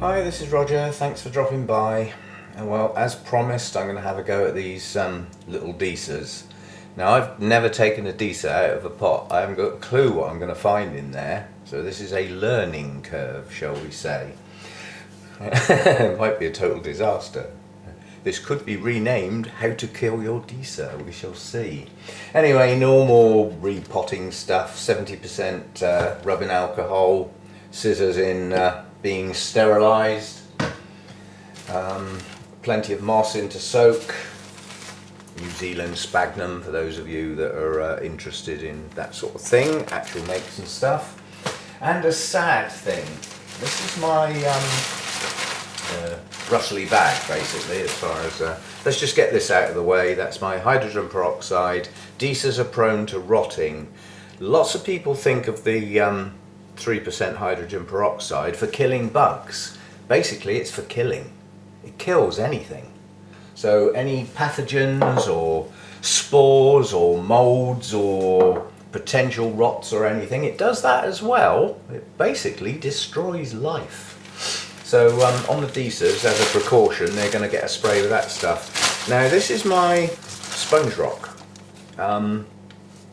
Hi, this is Roger. Thanks for dropping by. And well, as promised, I'm going to have a go at these little Disas. Now, I've never taken a Disa out of a pot. I haven't got a clue what I'm going to find in there. So this is a learning curve, shall we say. It might be a total disaster. This could be renamed How to Kill Your Disa. We shall see. Anyway, normal repotting stuff. 70% rubbing alcohol, scissors in being sterilised, plenty of moss in to soak, New Zealand sphagnum for those of you that are interested in that sort of thing, actual makes and stuff. And a sad thing, this is my rustly bag basically, as far as, let's just get this out of the way. That's my hydrogen peroxide. Disas are prone to rotting. Lots of people think of the 3% hydrogen peroxide for killing bugs. Basically it's for killing. It kills anything. So any pathogens or spores or molds or potential rots or anything, it does that as well. It basically destroys life. So on the Disas, as a precaution, they're going to get a spray with that stuff. Now this is my sponge rock.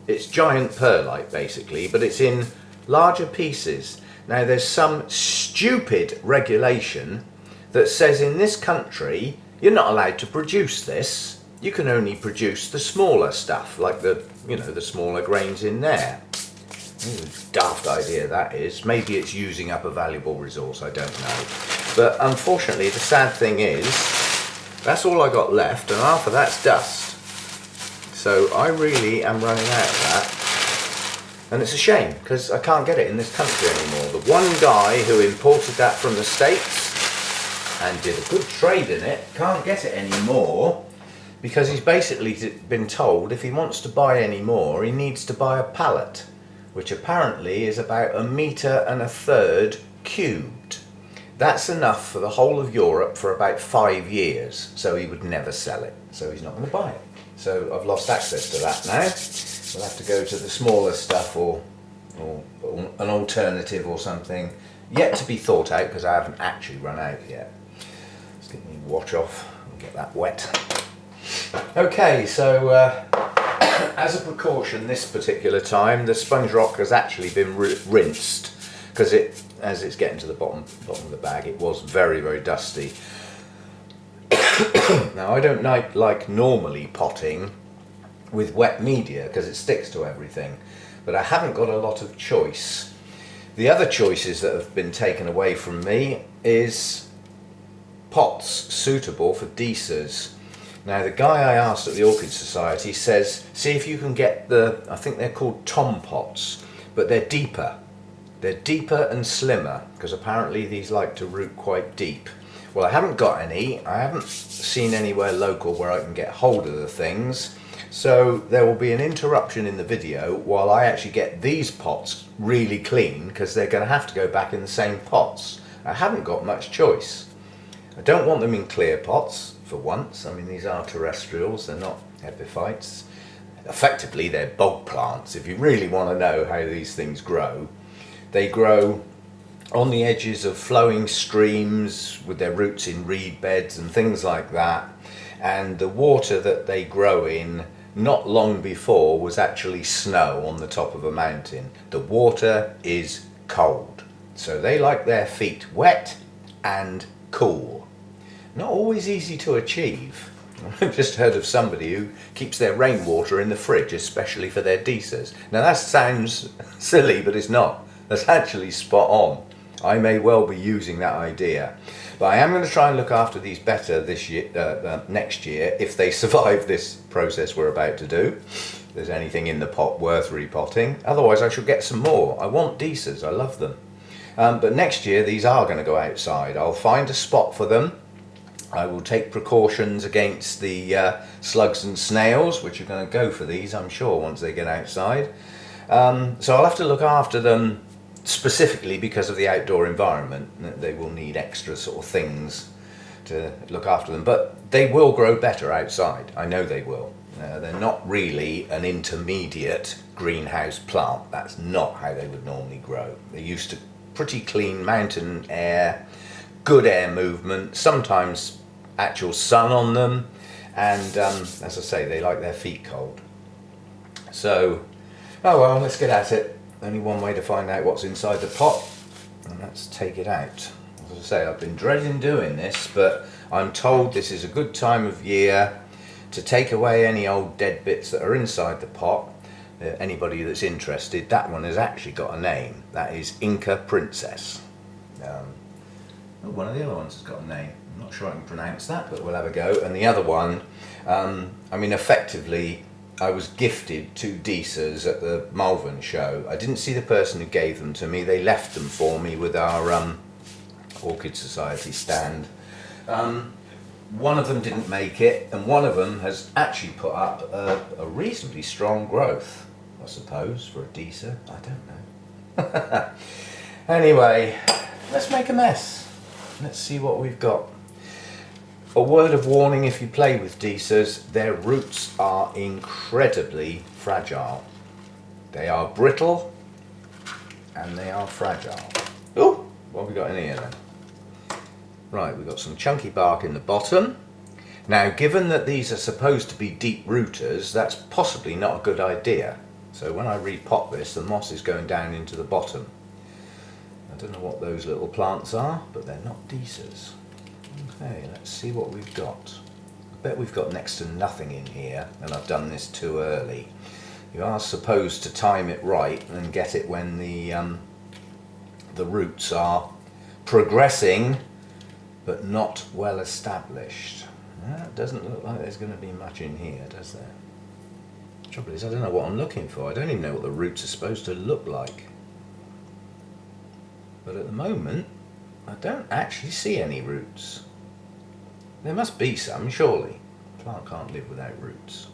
It's giant perlite basically, but it's in larger pieces. Now there's some stupid regulation that says in this country you're not allowed to produce this. You can only produce the smaller stuff, like the smaller grains in there. Daft idea that is. Maybe it's using up a valuable resource, I don't know. But unfortunately the sad thing is that's all I got left, and half of that's dust. So I really am running out of that. And it's a shame, because I can't get it in this country anymore. The one guy who imported that from the States and did a good trade in it can't get it anymore, because he's basically been told if he wants to buy any more, he needs to buy a pallet, which apparently is about 1.3 meters cubed. That's enough for the whole of Europe for about 5 years, so he would never sell it. So he's not going to buy it. So I've lost access to that now. We'll have to go to the smaller stuff or an alternative or something. Yet to be thought out, because I haven't actually run out yet. Let's get my watch off and get that wet. Okay, so as a precaution this particular time, the sponge rock has actually been rinsed, because as it's getting to the bottom of the bag, it was very, very dusty. Now I don't like normally potting with wet media because it sticks to everything, but I haven't got a lot of choice. The other choices that have been taken away from me is pots suitable for Disas. Now the guy I asked at the Orchid Society says see if you can get I think they're called tom pots, but they're deeper and slimmer, because apparently these like to root quite deep. Well, I haven't got any. I haven't seen anywhere local where I can get hold of the things. So there will be an interruption in the video while I actually get these pots really clean, because they're going to have to go back in the same pots. I haven't got much choice. I don't want them in clear pots for once. I mean, these are terrestrials, they're not epiphytes. Effectively they're bog plants. If you really want to know how these things grow, they grow on the edges of flowing streams with their roots in reed beds and things like that. And the water that they grow in not long before was actually snow on the top of a mountain. The water is cold, so they like their feet wet and cool. Not always easy to achieve. I've just heard of somebody who keeps their rainwater in the fridge, especially for their Disas. Now that sounds silly, but it's not. That's actually spot on. I may well be using that idea, but I am going to try and look after these better this year, next year, if they survive this process we're about to do. If there's anything in the pot worth repotting. Otherwise I shall get some more. I want Disas, I love them. But next year these are going to go outside. I'll find a spot for them. I will take precautions against the slugs and snails, which are going to go for these, I'm sure, once they get outside. So I'll have to look after them specifically because of the outdoor environment. They will need extra sort of things to look after them, but they will grow better outside. I know they will. They're not really an intermediate greenhouse plant. That's not how they would normally grow. They're used to pretty clean mountain air, good air movement, sometimes actual sun on them, and as I say, they like their feet cold. So, oh well, let's get at it. Only one way to find out what's inside the pot, and let's take it out. As I say, I've been dreading doing this, but I'm told this is a good time of year to take away any old dead bits that are inside the pot. Anybody that's interested, that one has actually got a name. That is Inca Princess. One of the other ones has got a name. I'm not sure I can pronounce that, but we'll have a go. And the other one, I mean, effectively, I was gifted 2 Disas at the Malvern show. I didn't see the person who gave them to me. They left them for me with our Orchid Society stand. One of them didn't make it, and one of them has actually put up a reasonably strong growth, I suppose, for a Disa. I don't know. Anyway, let's make a mess. Let's see what we've got. A word of warning: if you play with Disas, their roots are incredibly fragile. They are brittle and they are fragile. Oh, what have we got in here then? Right, we've got some chunky bark in the bottom. Now, given that these are supposed to be deep rooters, that's possibly not a good idea. So when I repot this, the moss is going down into the bottom. I don't know what those little plants are, but they're not Disas. Okay, let's see what we've got. I bet we've got next to nothing in here, and I've done this too early. You are supposed to time it right and get it when the roots are progressing but not well established. That doesn't look like there's going to be much in here, does there? The trouble is, I don't know what I'm looking for. I don't even know what the roots are supposed to look like. But at the moment, I don't actually see any roots. There must be some, surely. A plant can't live without roots.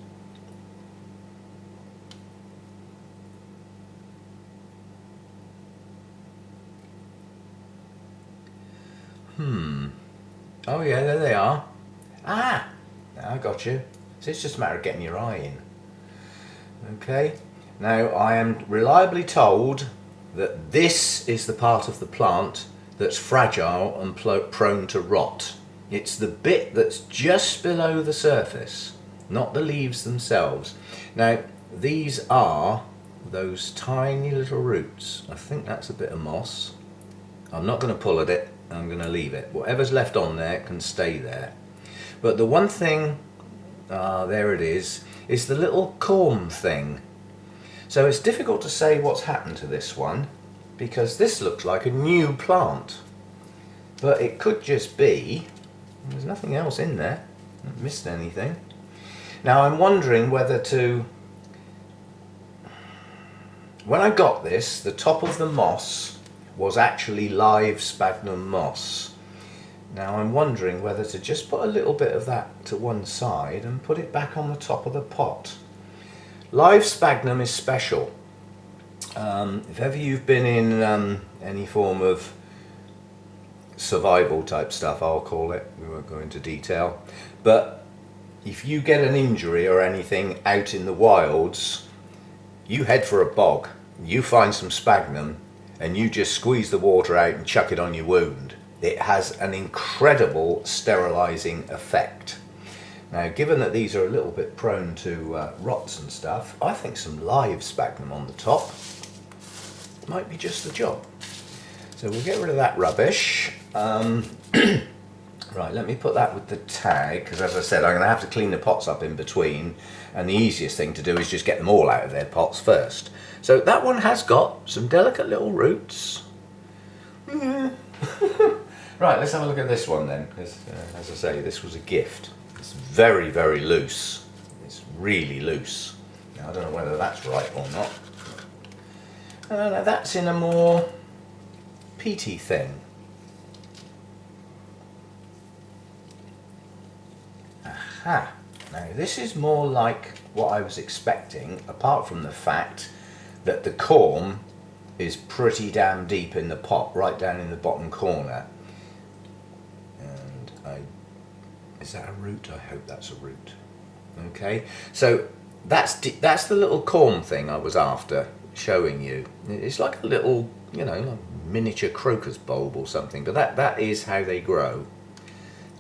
Oh yeah, there they are. Ah! I got you. So it's just a matter of getting your eye in. Okay. Now, I am reliably told that this is the part of the plant that's fragile and prone to rot. It's the bit that's just below the surface, not the leaves themselves. Now, these are those tiny little roots. I think that's a bit of moss. I'm not going to pull at it. I'm going to leave it. Whatever's left on there can stay there. But the one thing, there it is the little corm thing. So it's difficult to say what's happened to this one, because this looks like a new plant. But it could just be, there's nothing else in there. I haven't missed anything. Now I'm wondering whether to, when I got this, the top of the moss was actually live sphagnum moss. Now I'm wondering whether to just put a little bit of that to one side and put it back on the top of the pot. Live sphagnum is special. If ever you've been in any form of survival type stuff, I'll call it, we won't go into detail, but if you get an injury or anything out in the wilds, you head for a bog, you find some sphagnum, and you just squeeze the water out and chuck it on your wound. It has an incredible sterilising effect. Now, given that these are a little bit prone to rots and stuff, I think some live sphagnum on the top might be just the job. So we'll get rid of that rubbish. Right, let me put that with the tag, because as I said, I'm going to have to clean the pots up in between, and the easiest thing to do is just get them all out of their pots first. So that one has got some delicate little roots. Right, let's have a look at this one then, because as I say, this was a gift. It's very, very loose. It's really loose. Now, I don't know whether that's right or not. Now that's in a more peaty thing. Aha! Now this is more like what I was expecting, apart from the fact that the corm is pretty damn deep in the pot, right down in the bottom corner. And is that a root? I hope that's a root. Okay, so that's the little corm thing I was after showing you. It's like a little you know, a miniature crocus bulb or something. But that is how they grow.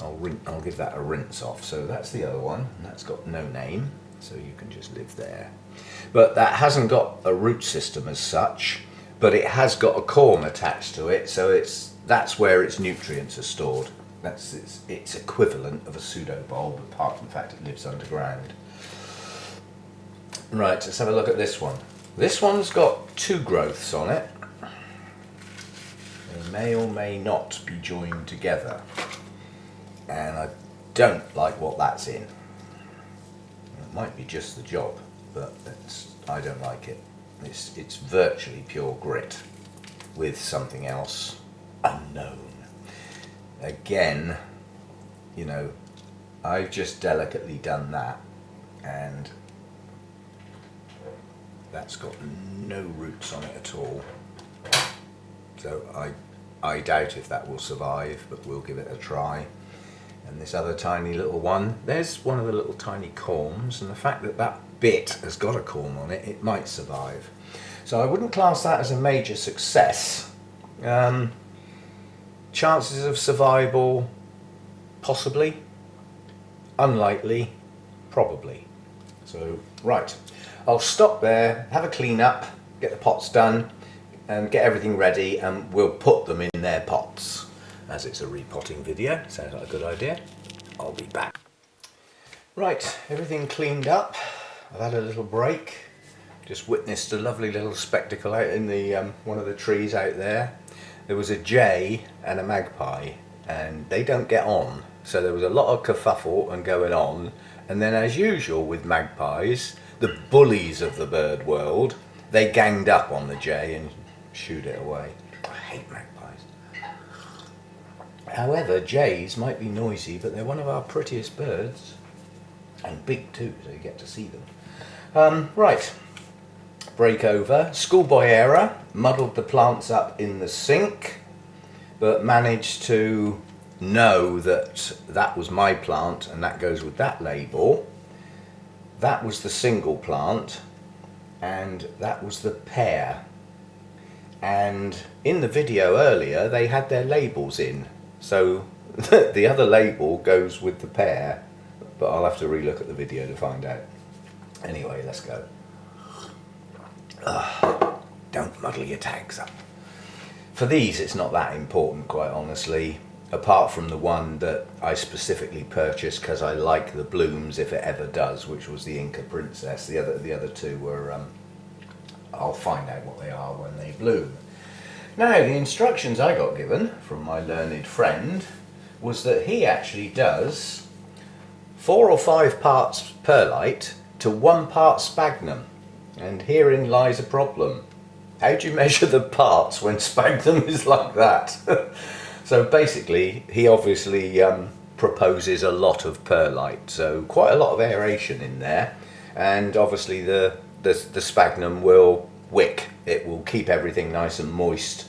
I'll give that a rinse off. So that's the other one, and that's got no name, so you can just live there. But that hasn't got a root system as such, but it has got a corm attached to it, so that's where its nutrients are stored. That's its equivalent of a pseudo bulb, apart from the fact it lives underground. Right, let's have a look at this one. This one's got two growths on it. They may or may not be joined together, and I don't like what that's in. It might be just the job, but I don't like it. It's virtually pure grit with something else unknown. Again, you know, I've just delicately done that, and that's got no roots on it at all. So I doubt if that will survive, but we'll give it a try. And this other tiny little one, there's one of the little tiny corms, and the fact that that bit has got a corm on it, it might survive. So I wouldn't class that as a major success. Chances of survival, possibly. Unlikely, probably. So, right, I'll stop there, have a clean up, get the pots done, and get everything ready, and we'll put them in their pots. As it's a repotting video, sounds like a good idea. I'll be back. Right, everything cleaned up. I've had a little break. Just witnessed a lovely little spectacle out in the one of the trees out there. There was a jay and a magpie, and they don't get on. So there was a lot of kerfuffle and going on. And then, as usual with magpies, the bullies of the bird world, they ganged up on the jay and shooed it away. I hate magpies. However, jays might be noisy, but they're one of our prettiest birds, and big too, so you get to see them. Right, break over. Schoolboy error, muddled the plants up in the sink, but managed to know that that was my plant, and that goes with that label. That was the single plant, and that was the pair. And in the video earlier, they had their labels in. So the other label goes with the pair, but I'll have to relook at the video to find out. Anyway, let's go. Don't muddle your tags up. For these, it's not that important, quite honestly, apart from the one that I specifically purchased because I like the blooms if it ever does, which was the Inca Princess. The other two were, I'll find out what they are when they bloom. Now, the instructions I got given from my learned friend was that he actually does 4 or 5 parts perlite to 1 part sphagnum. And herein lies a problem. How do you measure the parts when sphagnum is like that? So basically, he obviously proposes a lot of perlite, so quite a lot of aeration in there. And obviously the sphagnum will wick. It will keep everything nice and moist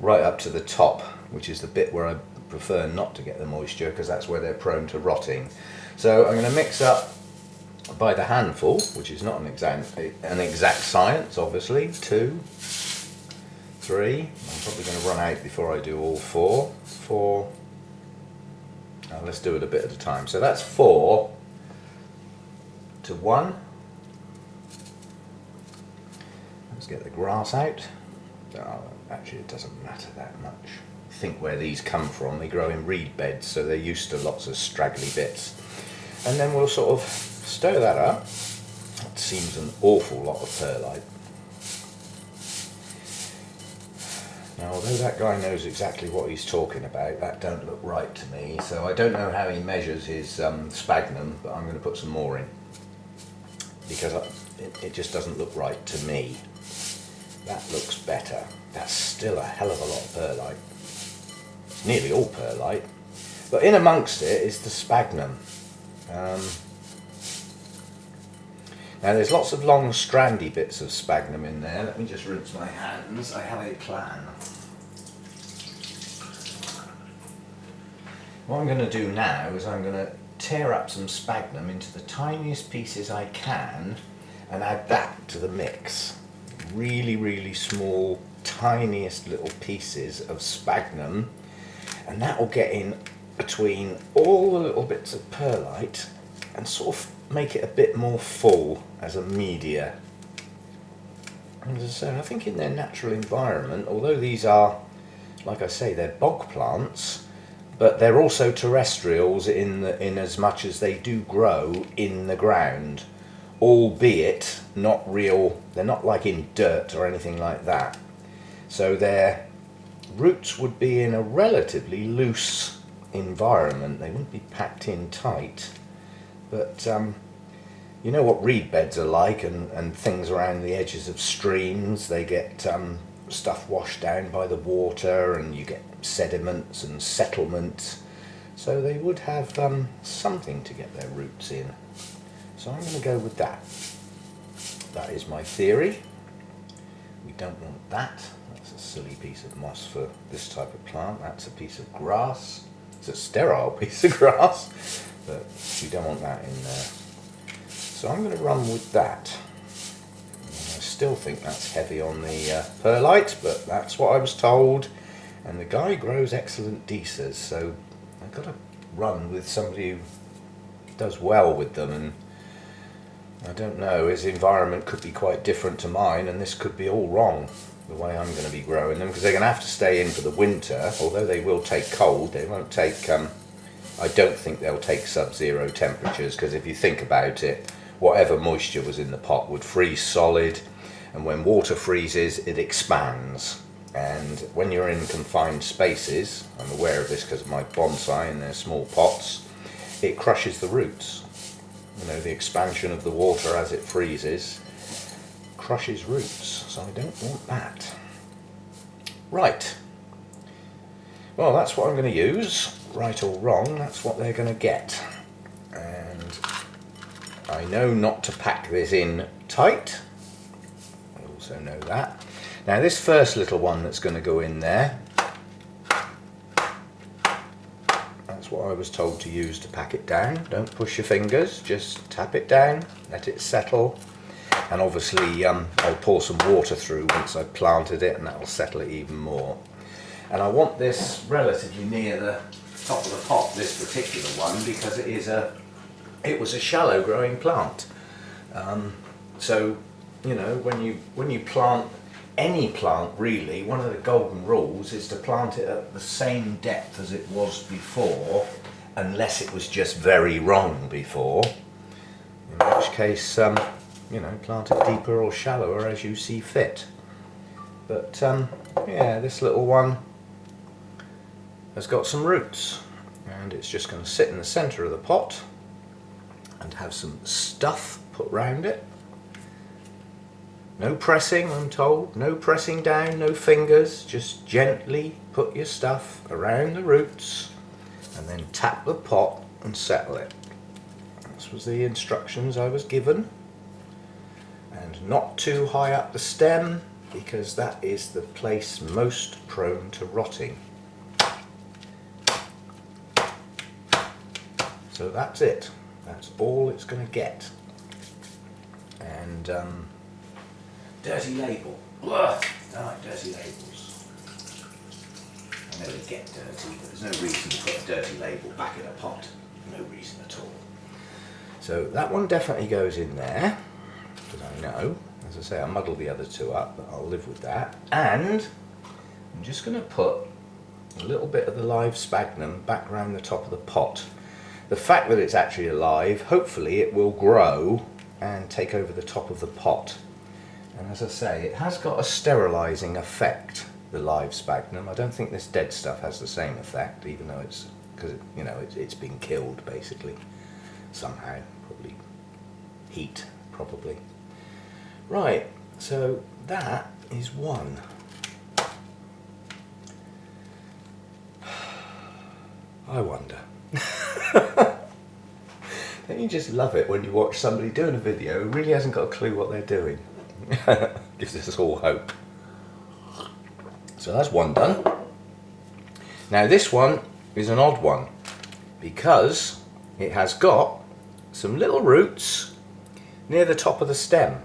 right up to the top, which is the bit where I prefer not to get the moisture because that's where they're prone to rotting. So I'm going to mix up by the handful, which is not an exact science, obviously. 2, 3. I'm probably going to run out before I do all 4. 4. Now let's do it a bit at a time. So that's 4 to 1. Let's get the grass out. Oh, actually, it doesn't matter that much. Think where these come from. They grow in reed beds, so they're used to lots of straggly bits. And then we'll sort of stir that up. That seems an awful lot of perlite. Now, although that guy knows exactly what he's talking about, that don't look right to me. So I don't know how he measures his sphagnum, but I'm going to put some more in because it just doesn't look right to me. That looks better. That's still a hell of a lot of perlite. It's nearly all perlite. But in amongst it is the sphagnum. Now there's lots of long strandy bits of sphagnum in there. Let me just rinse my hands. I have a plan. What I'm going to do now is I'm going to tear up some sphagnum into the tiniest pieces I can and add that to the mix. Really, really small tiniest little pieces of sphagnum, and that will get in between all the little bits of perlite and sort of make it a bit more full as a media. And as I say, I think in their natural environment, although these are, like I say, they're bog plants, but they're also terrestrials in as much as they do grow in the ground, albeit not real, they're not like in dirt or anything like that. So their roots would be in a relatively loose environment, they wouldn't be packed in tight. But you know what reed beds are like, and things around the edges of streams, they get stuff washed down by the water and you get sediments and settlements, so they would have something to get their roots in. So I'm going to go with that. That is my theory. We don't want that. That's a silly piece of moss for this type of plant. That's a piece of grass. It's a sterile piece of grass, but we don't want that in there. So I'm going to run with that. I still think that's heavy on the perlite, but that's what I was told. And the guy grows excellent Disas, so I've got to run with somebody who does well with them. And I don't know, his environment could be quite different to mine, and this could be all wrong, the way I'm going to be growing them, because they're going to have to stay in for the winter. Although they will take cold, they won't take, I don't think they'll take sub-zero temperatures, because if you think about it, whatever moisture was in the pot would freeze solid, and when water freezes, it expands. And when you're in confined spaces, I'm aware of this because of my bonsai and their small pots, it crushes the roots. You know, the expansion of the water as it freezes crushes roots, so I don't want that. Right, well, that's what I'm going to use. Right or wrong, that's what they're going to get. And I know not to pack this in tight. I also know that. Now this first little one that's going to go in there, that's what I was told to use to pack it down. Don't push your fingers, just tap it down, let it settle. And obviously I'll pour some water through once I've planted it, and that will settle it even more. And I want this relatively near the top of the pot, this particular one, because it was a shallow growing plant. So you know, when you plant any plant, really, one of the golden rules is to plant it at the same depth as it was before, unless it was just very wrong before, in which case you know, plant it deeper or shallower as you see fit. But yeah, this little one has got some roots, and it's just going to sit in the centre of the pot and have some stuff put round it. No pressing, I'm told, no pressing down, no fingers, just gently put your stuff around the roots and then tap the pot and settle it. This was the instructions I was given. And not too high up the stem, because that is the place most prone to rotting. So that's it. That's all it's going to get. And dirty label. Ugh, I don't like dirty labels. I know they get dirty, but there's no reason to put a dirty label back in a pot. No reason at all. So that one definitely goes in there, because I know, as I say, I muddled the other two up, but I'll live with that. And I'm just going to put a little bit of the live sphagnum back around the top of the pot. The fact that it's actually alive, hopefully it will grow and take over the top of the pot. And as I say, it has got a sterilising effect, the live sphagnum. I don't think this dead stuff has the same effect, even though it's, because you know, it's been killed basically somehow, probably heat, probably. Right, so that is one. I wonder. Don't you just love it when you watch somebody doing a video who really hasn't got a clue what they're doing? Gives us all hope. So that's one done. Now this one is an odd one, because it has got some little roots near the top of the stem,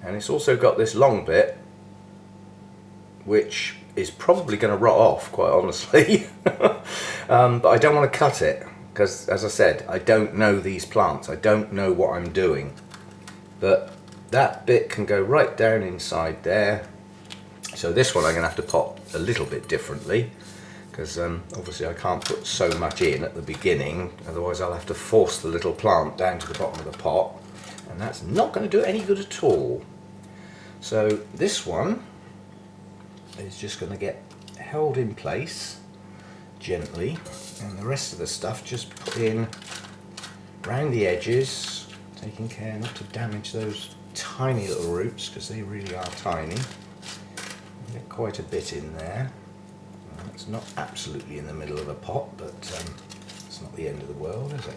and it's also got this long bit which is probably going to rot off, quite honestly. But I don't want to cut it because, as I said, I don't know these plants. I don't know what I'm doing. But that bit can go right down inside there. So this one I'm going to have to pot a little bit differently, because obviously I can't put so much in at the beginning, otherwise I'll have to force the little plant down to the bottom of the pot, and that's not going to do it any good at all. So this one is just going to get held in place gently, and the rest of the stuff just put in round the edges, taking care not to damage those tiny little roots, because they really are tiny. Get quite a bit in there. It's not absolutely in the middle of a pot, but it's not the end of the world, is it?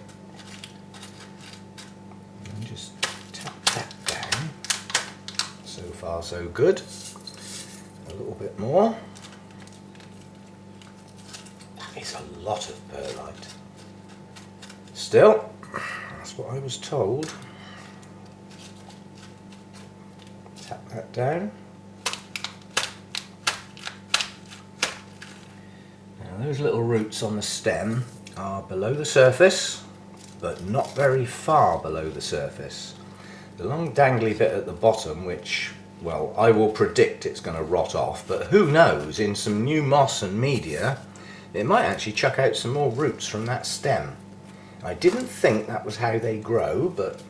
And just tap that down. So far so good. A little bit more. That is a lot of perlite. Still, that's what I was told. Tap that down. Now those little roots on the stem are below the surface, but not very far below the surface. The long dangly bit at the bottom, which, well, I will predict it's going to rot off, but who knows, in some new moss and media, it might actually chuck out some more roots from that stem. I didn't think that was how they grow, but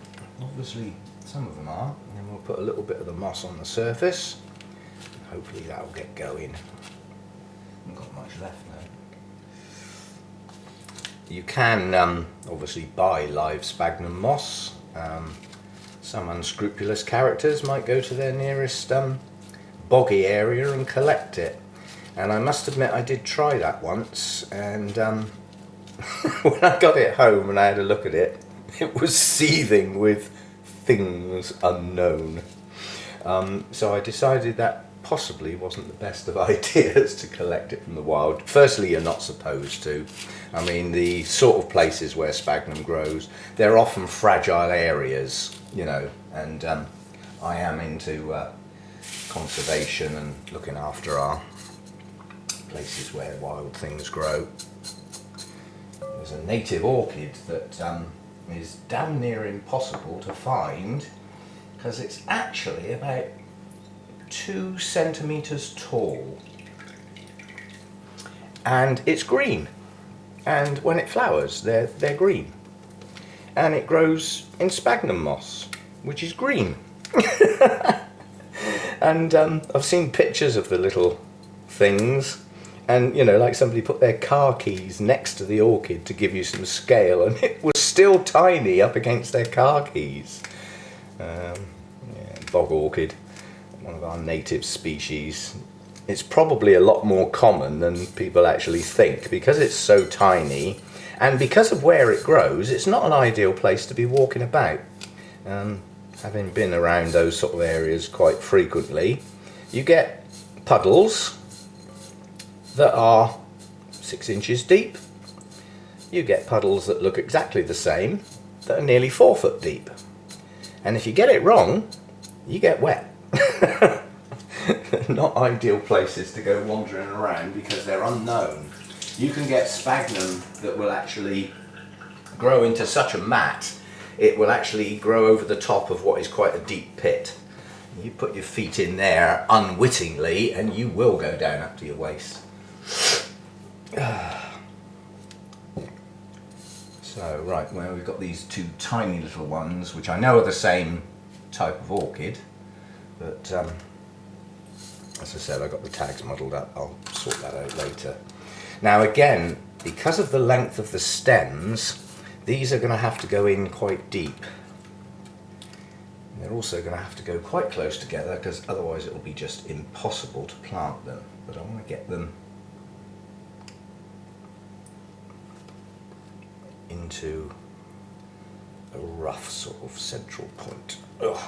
obviously some of them are. And then we'll put a little bit of the moss on the surface. Hopefully that'll get going. Haven't got much left now. You can obviously buy live sphagnum moss. Some unscrupulous characters might go to their nearest boggy area and collect it. And I must admit I did try that once, and when I got it home and I had a look at it, it was seething with things unknown. So I decided that possibly wasn't the best of ideas to collect it from the wild. Firstly, you're not supposed to. I mean, the sort of places where sphagnum grows, they're often fragile areas, you know, and I am into conservation and looking after our places where wild things grow. There's a native orchid that is damn near impossible to find, because it's actually about 2 centimeters tall, and it's green, and when it flowers they're green, and it grows in sphagnum moss, which is green. And I've seen pictures of the little things, and you know, like somebody put their car keys next to the orchid to give you some scale, and it was still tiny up against their car keys. Yeah, bog orchid, one of our native species. It's probably a lot more common than people actually think, because it's so tiny, and because of where it grows, it's not an ideal place to be walking about. Having been around those sort of areas quite frequently, you get puddles that are 6 inches deep. You get puddles that look exactly the same that are nearly 4 foot deep. And if you get it wrong, you get wet. Not ideal places to go wandering around because they're unknown. You can get sphagnum that will actually grow into such a mat, it will actually grow over the top of what is quite a deep pit. You put your feet in there unwittingly and you will go down up to your waist. So, right, well, we've got these 2 tiny little ones, which I know are the same type of orchid, but as I said, I got the tags muddled up. I'll sort that out later. Now again, because of the length of the stems, these are going to have to go in quite deep. They're also going to have to go quite close together, because otherwise it will be just impossible to plant them. But I want to get them into a rough sort of central point. Ugh.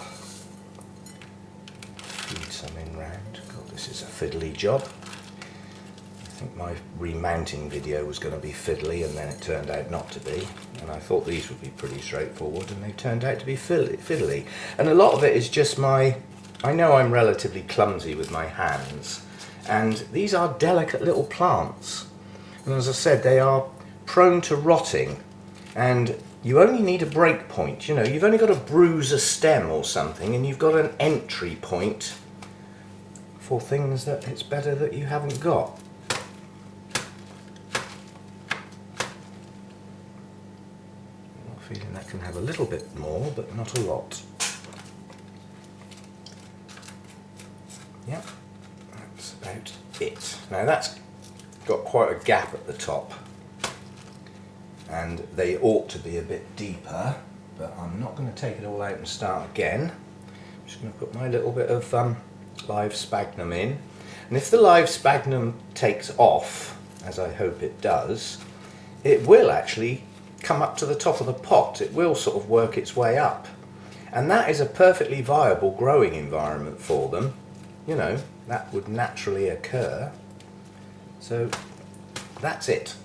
Feed some in round. God, this is a fiddly job. I think my remounting video was going to be fiddly, and then it turned out not to be. And I thought these would be pretty straightforward, and they turned out to be fiddly. And a lot of it is just I know I'm relatively clumsy with my hands, And these are delicate little plants. And as I said, they are prone to rotting. And you only need a break point. You know, you've only got to bruise a stem or something, and you've got an entry point for things that it's better that you haven't got. I'm feeling that can have a little bit more, but not a lot. Yep, that's about it. Now that's got quite a gap at the top, and they ought to be a bit deeper, but I'm not going to take it all out and start again. I'm just going to put my little bit of live sphagnum in, and if the live sphagnum takes off, as I hope it does, it will actually come up to the top of the pot. It will sort of work its way up, and that is a perfectly viable growing environment for them. You know, that would naturally occur. So that's it.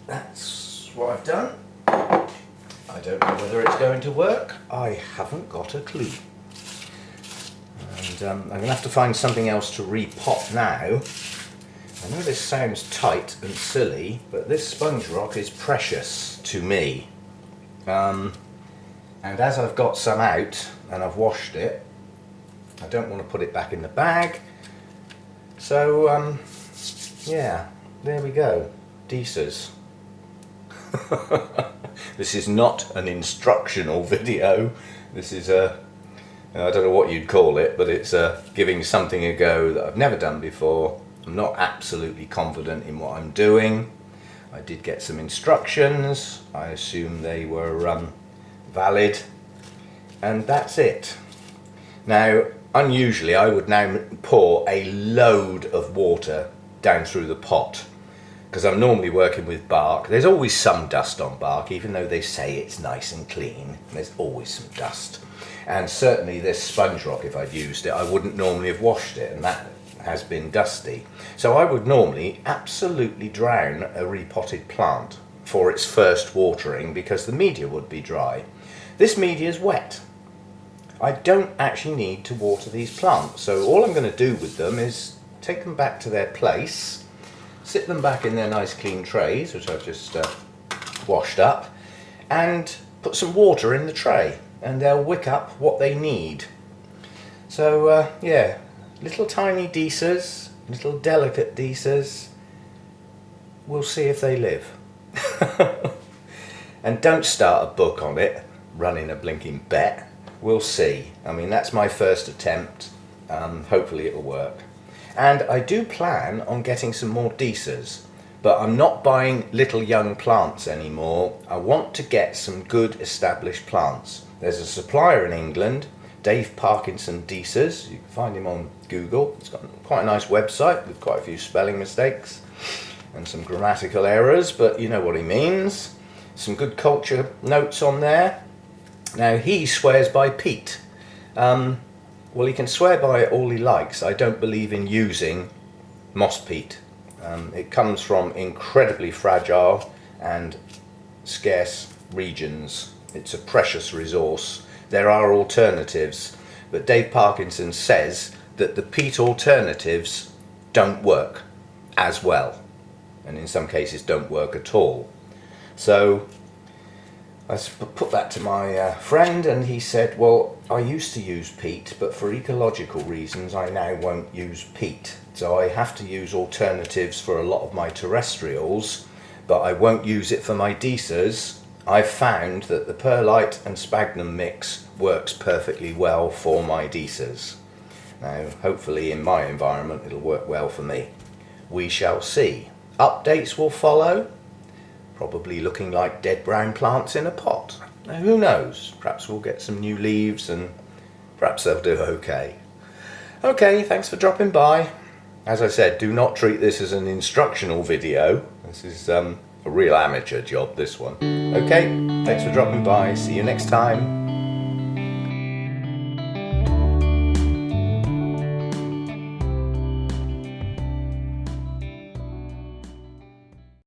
That's what I've done. I don't know whether it's going to work. I haven't got a clue. And I'm going to have to find something else to repot now. I know this sounds tight and silly, but this sponge rock is precious to me. And as I've got some out and I've washed it, I don't want to put it back in the bag. So yeah, there we go. Disas. This is not an instructional video. This is a, I don't know what you'd call it, but it's giving something a go that I've never done before. I'm not absolutely confident in what I'm doing. I did get some instructions. I assume they were valid, and that's it. Now, unusually, I would now pour a load of water down through the pot, because I'm normally working with bark. There's always some dust on bark, even though they say it's nice and clean. There's always some dust. And certainly this sponge rock, if I'd used it, I wouldn't normally have washed it, and that has been dusty. So I would normally absolutely drown a repotted plant for its first watering, because the media would be dry. This media is wet. I don't actually need to water these plants, so all I'm going to do with them is take them back to their place, sit them back in their nice clean trays, which I've just washed up, and put some water in the tray, and they'll wick up what they need. So yeah, little tiny Disas, little delicate Disas. We'll see if they live. And don't start a book on it, running a blinking bet. We'll see. I mean, that's my first attempt. Hopefully it'll work. And I do plan on getting some more Disas, but I'm not buying little young plants anymore. I want to get some good established plants. There's a supplier in England, Dave Parkinson Disas. You can find him on Google. It's got quite a nice website with quite a few spelling mistakes and some grammatical errors, but you know what he means. Some good culture notes on there. Now, he swears by peat. Well, he can swear by it all he likes. I don't believe in using moss peat. It comes from incredibly fragile and scarce regions. It's a precious resource. There are alternatives, but Dave Parkinson says that the peat alternatives don't work as well, and in some cases don't work at all. So I put that to my friend, and he said, well, I used to use peat, but for ecological reasons I now won't use peat. So I have to use alternatives for a lot of my terrestrials, but I won't use it for my Disas. I've found that the perlite and sphagnum mix works perfectly well for my Disas. Now, hopefully in my environment it'll work well for me. We shall see. Updates will follow. Probably looking like dead brown plants in a pot. Now, who knows? Perhaps we'll get some new leaves and perhaps they'll do okay. Okay, thanks for dropping by. As I said, do not treat this as an instructional video. This is a real amateur job, this one. Okay, thanks for dropping by. See you next time.